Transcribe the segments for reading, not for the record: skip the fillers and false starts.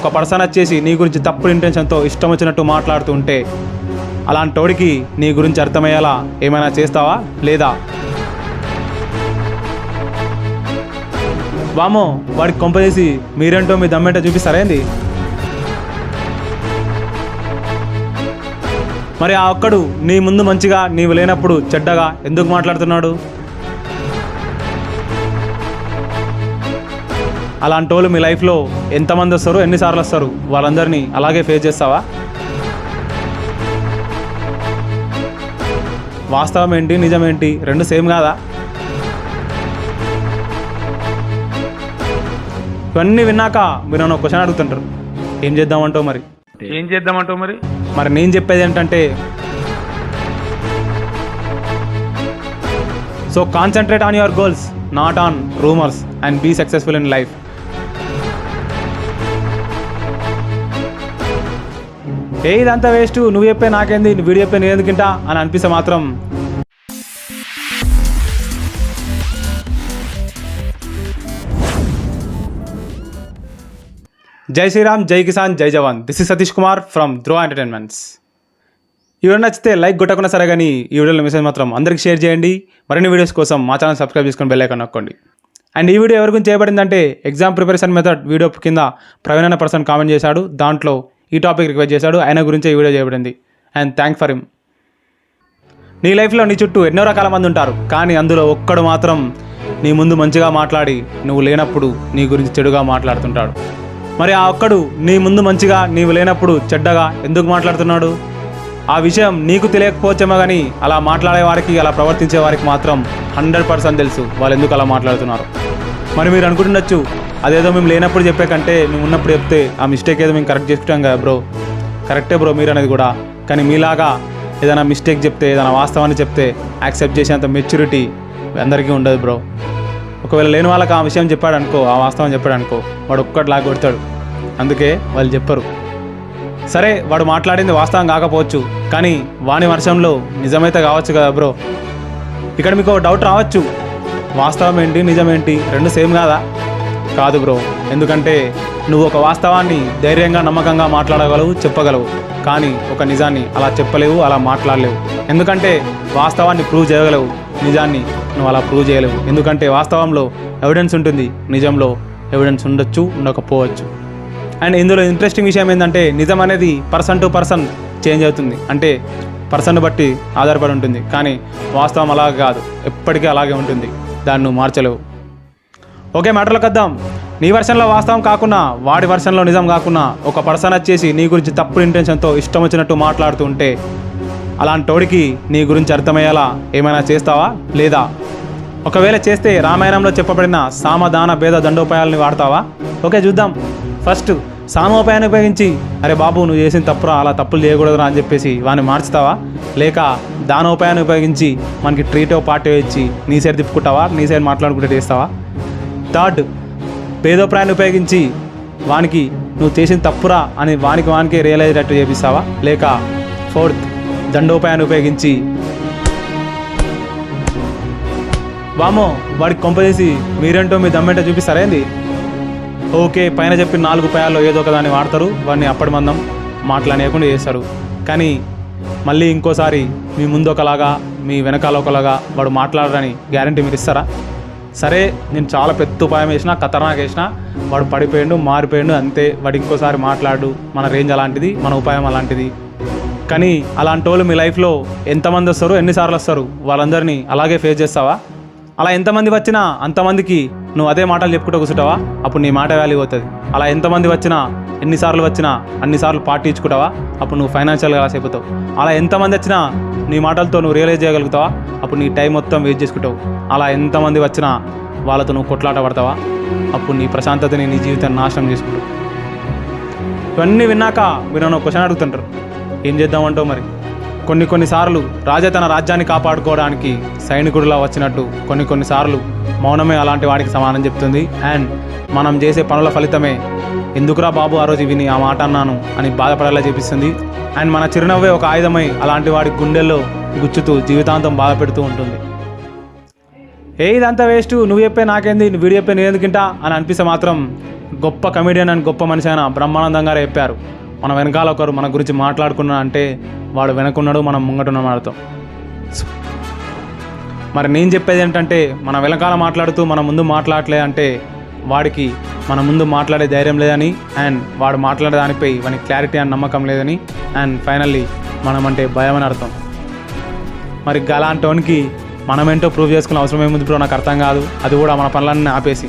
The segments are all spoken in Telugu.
ఒక పర్సన్ వచ్చేసి నీ గురించి తప్పుడు ఇంటెన్షన్తో ఇష్టం వచ్చినట్టు మాట్లాడుతూ ఉంటే అలాంటోడికి నీ గురించి అర్థమయ్యేలా ఏమైనా చేస్తావా లేదా? వామో వాడికి కొంపజేసి మీరేంటో మీ దమ్మేంటో చూపిస్తారేంది? మరి ఆ ఒక్కడు నీ ముందు మంచిగా నీవు లేనప్పుడు చెడ్డగా ఎందుకు మాట్లాడుతున్నాడు? అలాంటి వాళ్ళు మీ లైఫ్లో ఎంతమంది వస్తారు, ఎన్నిసార్లు వస్తారు? వాళ్ళందరినీ అలాగే ఫేస్ చేస్తావా? వాస్తవం ఏంటి, నిజమేంటి రెండు సేమ్ కాదా? ఇవన్నీ విన్నాక మీరు నన్ను క్వశ్చన్ అడుగుతుంటారు, ఏం చేద్దామంటావు మరి? మరి నేను చెప్పేది ఏంటంటే, so concentrate on your goals, not on rumours, and be successful in life. ఇదంతా వేస్ట్, నువ్వు చెప్పే నాకేంది, నువ్వు వీడియో చెప్పే నేను ఎందుకింటా అని అనిపిస్తే మాత్రం జై శ్రీరామ్, జై కిసాన్, జై జవాన్. This is Satish Kumar from Dhruva entertainments. ఈ వీడియో నచ్చితే లైక్ కొట్టకుండా సరే, కానీ ఈ వీడియోలో మెసేజ్ మాత్రం అందరికీ షేర్ చేయండి. మరిన్ని వీడియోస్ కోసం మా ఛానల్ సబ్స్క్రైబ్ చేసుకొని బెల్ ఐకాన్ నొక్కండి. అండ్ ఈ వీడియో ఎవరి గురించి చేయబడిందంటే, ఎగ్జామ్ ప్రిపరేషన్ మెథడ్ వీడియో కింద ప్రవీణ్ అనే పర్సన్ కామెంట్ చేశాడు, దాంట్లో ఈ టాపిక్ రిక్వెస్ట్ చేశాడు, ఆయన గురించి ఈ వీడియో చేయబడింది. And thank for him. నీ లైఫ్లో నీ చుట్టూ ఎన్నో రకాల మంది ఉంటారు, కానీ అందులో ఒక్కడు మాత్రం నీ ముందు మంచిగా మాట్లాడి నువ్వు లేనప్పుడు నీ గురించి చెడుగా మాట్లాడుతుంటాడు. మరి ఆ ఒక్కడు నీ ముందు మంచిగా నీవు లేనప్పుడు చెడ్డగా ఎందుకు మాట్లాడుతున్నాడు? ఆ విషయం నీకు తెలియకపోవచ్చేమో, కానీ అలా మాట్లాడే వారికి, అలా ప్రవర్తించే వారికి మాత్రం 100% తెలుసు వాళ్ళు ఎందుకు అలా మాట్లాడుతున్నారు. మరి మీరు అనుకుంటుండొచ్చు, అదేదో మేము లేనప్పుడు చెప్పే కంటే మేము ఉన్నప్పుడు చెప్తే ఆ మిస్టేక్ ఏదో మేము కరెక్ట్ చేసుకుంటాం కదా బ్రో. కరెక్టే బ్రో మీరు అనేది కూడా, కానీ మీలాగా ఏదైనా మిస్టేక్ చెప్తే, ఏదైనా వాస్తవాన్ని చెప్తే యాక్సెప్ట్ చేసేంత మెచ్యూరిటీ అందరికీ ఉండదు బ్రో. ఒకవేళ లేని వాళ్ళకి ఆ విషయం చెప్పాడు అనుకో, ఆ వాస్తవం చెప్పాడు అనుకో, వాడు ఒక్కటిలాగా కొడతాడు. అందుకే వాళ్ళు చెప్పరు. సరే, వాడు మాట్లాడింది వాస్తవం కాకపోవచ్చు, కానీ వాని వర్షంలో నిజమైతే కావచ్చు కదా బ్రో. ఇక్కడ మీకు డౌట్ రావచ్చు, వాస్తవం ఏంటి, నిజమేంటి రెండు సేమ్ కాదా? కాదు బ్రో. ఎందుకంటే నువ్వు ఒక వాస్తవాన్ని ధైర్యంగా, నమ్మకంగా మాట్లాడగలవు, చెప్పగలవు, కానీ ఒక నిజాన్ని అలా చెప్పలేవు, అలా మాట్లాడలేవు. ఎందుకంటే వాస్తవాన్ని ప్రూవ్ చేయగలవు, నిజాన్ని నువ్వు అలా ప్రూవ్ చేయలేవు. ఎందుకంటే వాస్తవంలో ఎవిడెన్స్ ఉంటుంది, నిజంలో ఎవిడెన్స్ ఉండొచ్చు, ఉండకపోవచ్చు. అండ్ ఇందులో ఇంట్రెస్టింగ్ విషయం ఏంటంటే, నిజం అనేది పర్సన్ టు పర్సన్ చేంజ్ అవుతుంది, అంటే పర్సన్ బట్టి ఆధారపడి ఉంటుంది. కానీ వాస్తవం అలాగే కాదు, ఎప్పటికీ అలాగే ఉంటుంది, దాన్ని నువ్వు మార్చలేవు. ఓకే, మ్యాటర్లోకి వద్దాం. నీ వర్షన్లో వాస్తవం కాకుండా, వాడి వర్షన్లో నిజం కాకుండా ఒక పర్సన్ వచ్చేసి నీ గురించి తప్పుడు ఇంటెన్షన్తో ఇష్టం వచ్చినట్టు మాట్లాడుతూ ఉంటే అలాంటోడికి నీ గురించి అర్థమయ్యేలా ఏమైనా చేస్తావా లేదా? ఒకవేళ చేస్తే రామాయణంలో చెప్పబడిన సామదాన భేద దండోపాయాలని వాడతావా? ఓకే, చూద్దాం. ఫస్ట్ సామోపాయాన్ని ఉపయోగించి, అరే బాబు నువ్వు చేసిన తప్పురా, అలా తప్పులు చేయకూడదురా అని చెప్పేసి వాడిని మార్చుతావా? లేక దానోపాయాన్ని ఉపయోగించి మనకి ట్రీటో పార్టీ ఇచ్చి నీ సైడ్ తిప్పుకుంటావా, నీ సైడ్ మాట్లాడుకుంటే చేస్తావా? థర్డ్, భేదోపాయాన్ని ఉపయోగించి వానికి నువ్వు చేసిన తప్పురా అని వానికే రియలైజ్ అయ్యేటట్టు చేపిస్తావా? లేక ఫోర్త్, దండోపాయాన్ని ఉపయోగించి వామో వాడికి కొంపజేసి మీరేంటో మీ దమ్మేంటో చూపిస్తారేంది? ఓకే, పైన చెప్పిన 4 ఉపాయాల్లో ఏదో ఒకదాన్ని వాడతారు, వాడిని అప్పటి మందం మాట్లాడేయకుండా చేస్తారు. కానీ మళ్ళీ ఇంకోసారి మీ ముందు ఒకలాగా, మీ వెనకాల ఒకలాగా వాడు మాట్లాడరని గ్యారంటీ మీరు ఇస్తారా? సరే, నేను చాలా పెద్ద ఉపాయం వేసినా, ఖతర్నాక్ వేసినా, వాడు పడిపోయాడు, మారిపోయాడు, అంతే. వాడు ఇంకోసారి మాట్లాడు, మన రేంజ్ అలాంటిది, మన ఉపాయం అలాంటిది. కానీ అలాంటి వాళ్ళు మీ లైఫ్లో ఎంతమంది వస్తారు, ఎన్నిసార్లు వస్తారు? వాళ్ళందరినీ అలాగే ఫేస్ చేస్తావా? అలా ఎంతమంది వచ్చినా అంతమందికి నువ్వు అదే మాటలు చెప్పుకుంటూ కూర్చుంటావా? అప్పుడు నీ మాట వాల్యూ అవుతుంది. అలా ఎంతమంది వచ్చినా, ఎన్నిసార్లు వచ్చినా అన్నిసార్లు పార్టీ ఇచ్చుకుంటావా? అప్పుడు నువ్వు ఫైనాన్షియల్గా లాస్ అయిపోతావు. అలా ఎంతమంది వచ్చినా నీ మాటలతో నువ్వు రియలైజ్ చేయగలుగుతావా? అప్పుడు నీ టైం మొత్తం వేస్ట్ చేసుకుంటావు. అలా ఎంతమంది వచ్చినా వాళ్ళతో నువ్వు కొట్లాట పడతావా? అప్పుడు నీ ప్రశాంతతని, నీ జీవితాన్ని నాశనం చేసుకుంటావు. ఇవన్నీ విన్నాక మీరు నన్ను క్వశ్చన్ అడుగుతుంటారు, ఏం చేద్దామంటావు మరి? కొన్నిసార్లు రాజా తన రాజ్యాన్ని కాపాడుకోవడానికి సైనికుడిలా వచ్చినట్టు కొన్నిసార్లు మౌనమే అలాంటి వాడికి సమానం చెప్తుంది. అండ్ మనం చేసే పనుల ఫలితమే ఎందుకురా బాబు ఆ రోజు విని ఆ మాట అన్నాను అని బాధపడేలా చేపిస్తుంది. అండ్ మన చిరునవ్వే ఒక ఆయుధమై అలాంటి వాడి గుండెల్లో గుచ్చుతూ జీవితాంతం బాధ పెడుతూ ఉంటుంది. ఇదంతా వేస్ట్, నువ్వు చెప్పే నాకేంది, వీడియో చెప్పే నేను ఎందుకుంటా అని అనిపిస్తే మాత్రం గొప్ప కమెడియన్ అని గొప్ప మనిషి అయిన బ్రహ్మానందం గారు చెప్పారు, మన వెనకాల ఒకరు మన గురించి మాట్లాడుకున్నా అంటే వాడు వెనకున్నాడు, మనం ముంగటున్న వాడితో. మరి నేను చెప్పేది ఏంటంటే, మన వెనకాల మాట్లాడుతూ మన ముందు మాట్లాడలే అంటే వాడికి మన ముందు మాట్లాడే ధైర్యం లేదని, అండ్ వాడు మాట్లాడే దానిపై వానికి క్లారిటీ అని నమ్మకం లేదని, అండ్ ఫైనల్లీ మనం అంటే భయం అని అర్థం. మరి అలాంటోనికి మనమేంటో ప్రూవ్ చేసుకునే అవసరం ఏముంది బ్రో, నాకు అర్థం కాదు. అది కూడా మన పనులన్నీ ఆపేసి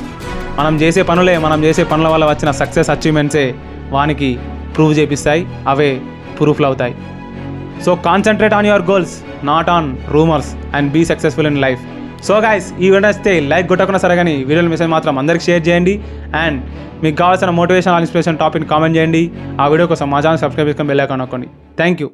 మనం చేసే పనుల వల్ల వచ్చిన సక్సెస్ అచీవ్మెంట్సే వానికి ప్రూవ్ చేపిస్తాయి, అవే ప్రూఫ్లు అవుతాయి. So concentrate on your goals, not on rumours, and be successful in life. So guys, ఈ వీడియో నచ్చితే లైక్ కొట్టకుండా సరే కానీ వీడియోల మెసేజ్ మాత్రం అందరికి షేర్ చేయండి. అండ్ మీకు కావాల్సిన మోటివేషన్ ఇన్స్పిరేషన్ టాపిక్ కామెంట్ చేయండి. ఆ వీడియో కోసం మా ఛానల్ సబ్స్క్రైబ్ చేసుకొని బెల్ ఐకాన్ నొక్కండి. Thank you.